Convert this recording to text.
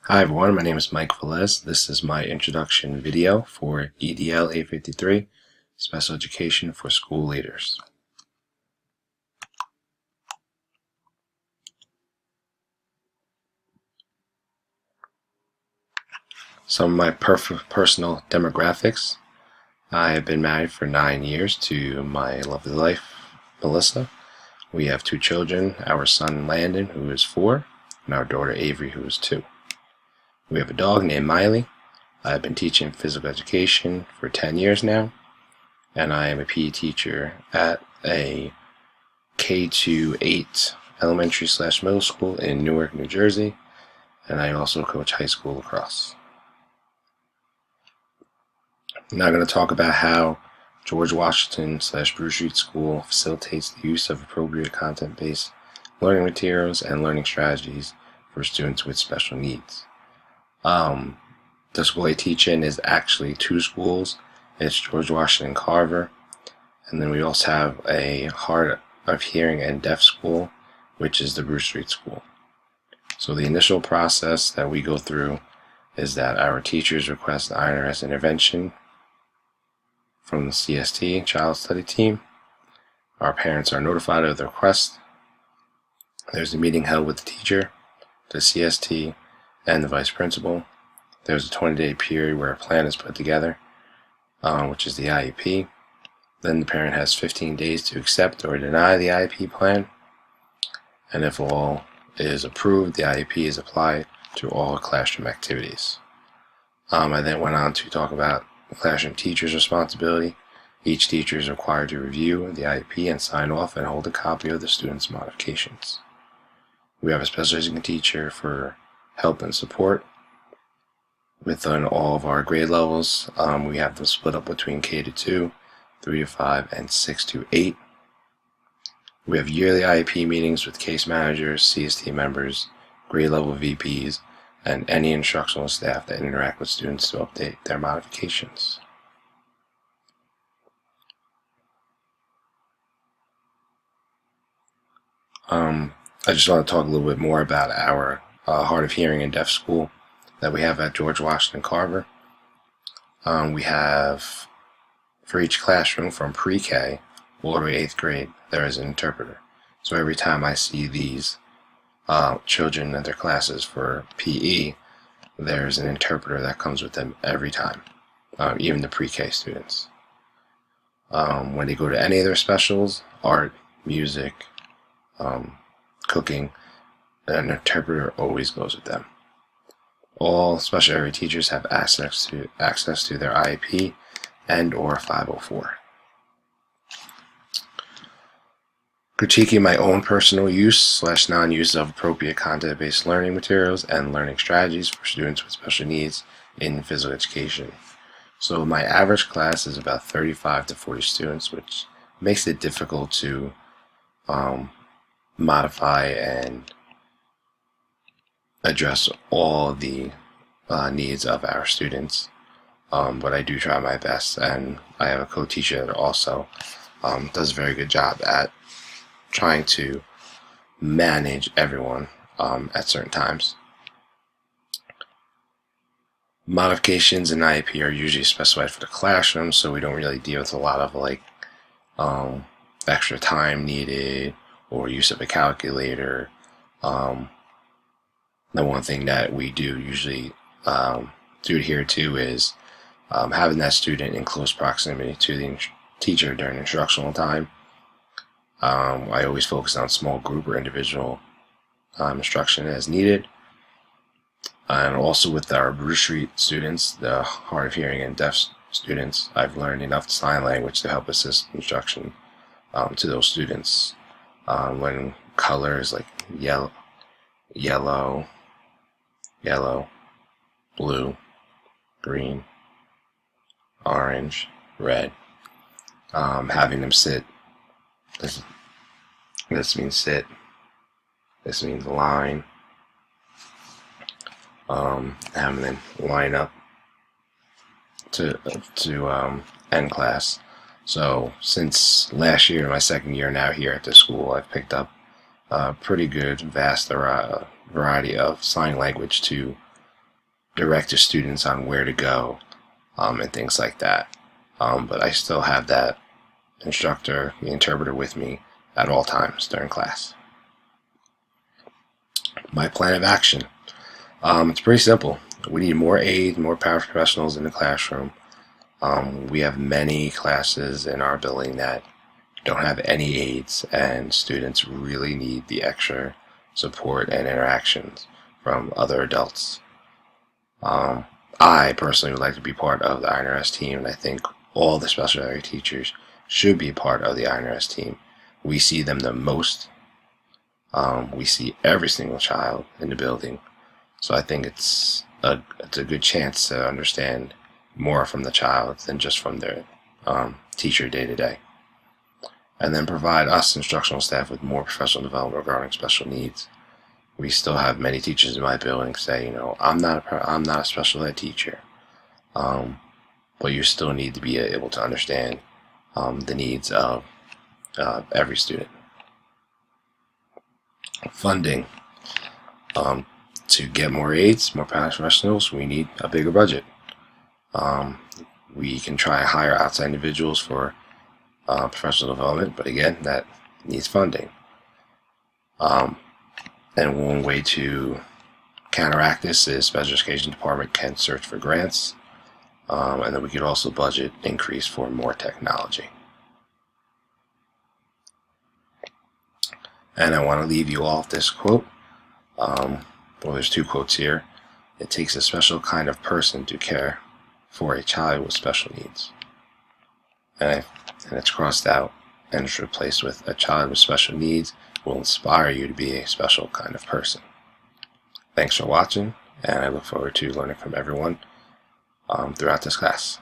Hi everyone, my name is Mike Velez. This is my introduction video for EDL 853, Special Education for School Leaders. Some of my personal demographics. I have been married for 9 years to my lovely wife, Melissa. We have 2 children, our son Landon, who is 4, and our daughter Avery, who is 2. We have a dog named Miley. I've been teaching physical education for 10 years now, and I am a PE teacher at a K-8 elementary/middle school in Newark, New Jersey, and I also coach high school lacrosse. I'm now going to talk about how George Washington/Bruce Street School facilitates the use of appropriate content-based learning materials and learning strategies for students with special needs. The school I teach in is actually 2 schools. It's George Washington Carver, and then we also have a hard of hearing and deaf school, which is the Bruce Street School. So the initial process that we go through is that our teachers request an IRS intervention from the CST, Child Study Team. Our parents are notified of the request. There's a meeting held with the teacher, the CST, and the vice principal. There's a 20-day period where a plan is put together, which is the IEP. Then the parent has 15 days to accept or deny the IEP plan. And if all is approved, the IEP is applied to all classroom activities. I then went on to talk about the classroom teacher's responsibility. Each teacher is required to review the IEP and sign off and hold a copy of the student's modifications. We have a special education teacher for help and support within all of our grade levels. We have them split up between K-2, 3-5, and 6-8. We have yearly IEP meetings with case managers, CST members, grade level VPs, and any instructional staff that interact with students to update their modifications. I just want to talk a little bit more about our hard of hearing and deaf school that we have at George Washington Carver. We have, for each classroom from pre-K all the way 8th grade, there is an interpreter. So every time I see these children in their classes for PE, there's an interpreter that comes with them every time, even the pre-K students. When they go to any of their specials, art, music, cooking, an interpreter always goes with them. All special area teachers have access to their IEP and or 504. Critiquing my own personal use/non-use of appropriate content-based learning materials and learning strategies for students with special needs in physical education. So my average class is about 35 to 40 students, which makes it difficult to modify and address all the needs of our students, but I do try my best, and I have a co-teacher that also does a very good job at trying to manage everyone at certain times. Modifications in IEP are usually specified for the classroom, so we don't really deal with a lot of extra time needed or use of a calculator. The one thing that we do usually do adhere to is having that student in close proximity to the teacher during instructional time. I always focus on small group or individual instruction as needed. And also with our Bruce Street students, the hard of hearing and deaf students, I've learned enough sign language to help assist instruction to those students. When colors like yellow, blue, green, orange, red, having them sit. This means sit. This means line. Having them line up to end class. So since last year, my second year now here at the school, I've picked up a pretty good, vast variety of sign language to direct the students on where to go and things like that. But I still have that instructor, the interpreter, with me at all times during class. My plan of action. It's pretty simple. We need more aides, more paraprofessionals in the classroom. We have many classes in our building that don't have any aides, and students really need the extra support and interactions from other adults. I personally would like to be part of the INRS team, and I think all the special ed teachers should be part of the INRS team. We see them the most. We see every single child in the building, so I think it's a good chance to understand more from the child than just from their teacher day to day, and then provide us instructional staff with more professional development regarding special needs. We still have many teachers in my building say, I'm not a special ed teacher, but you still need to be able to understand the needs of every student. Funding. To get more aides, more paraprofessionals, we need a bigger budget. We can try and hire outside individuals for professional development, but again, that needs funding. And one way to counteract this is special education department can search for grants, and then we could also budget increase for more technology. And I want to leave you all with this quote. Well, there's two quotes here. It takes a special kind of person to care for a child with special needs. And it's crossed out and it's replaced with a child with special needs will inspire you to be a special kind of person. Thanks for watching, and I look forward to learning from everyone throughout this class.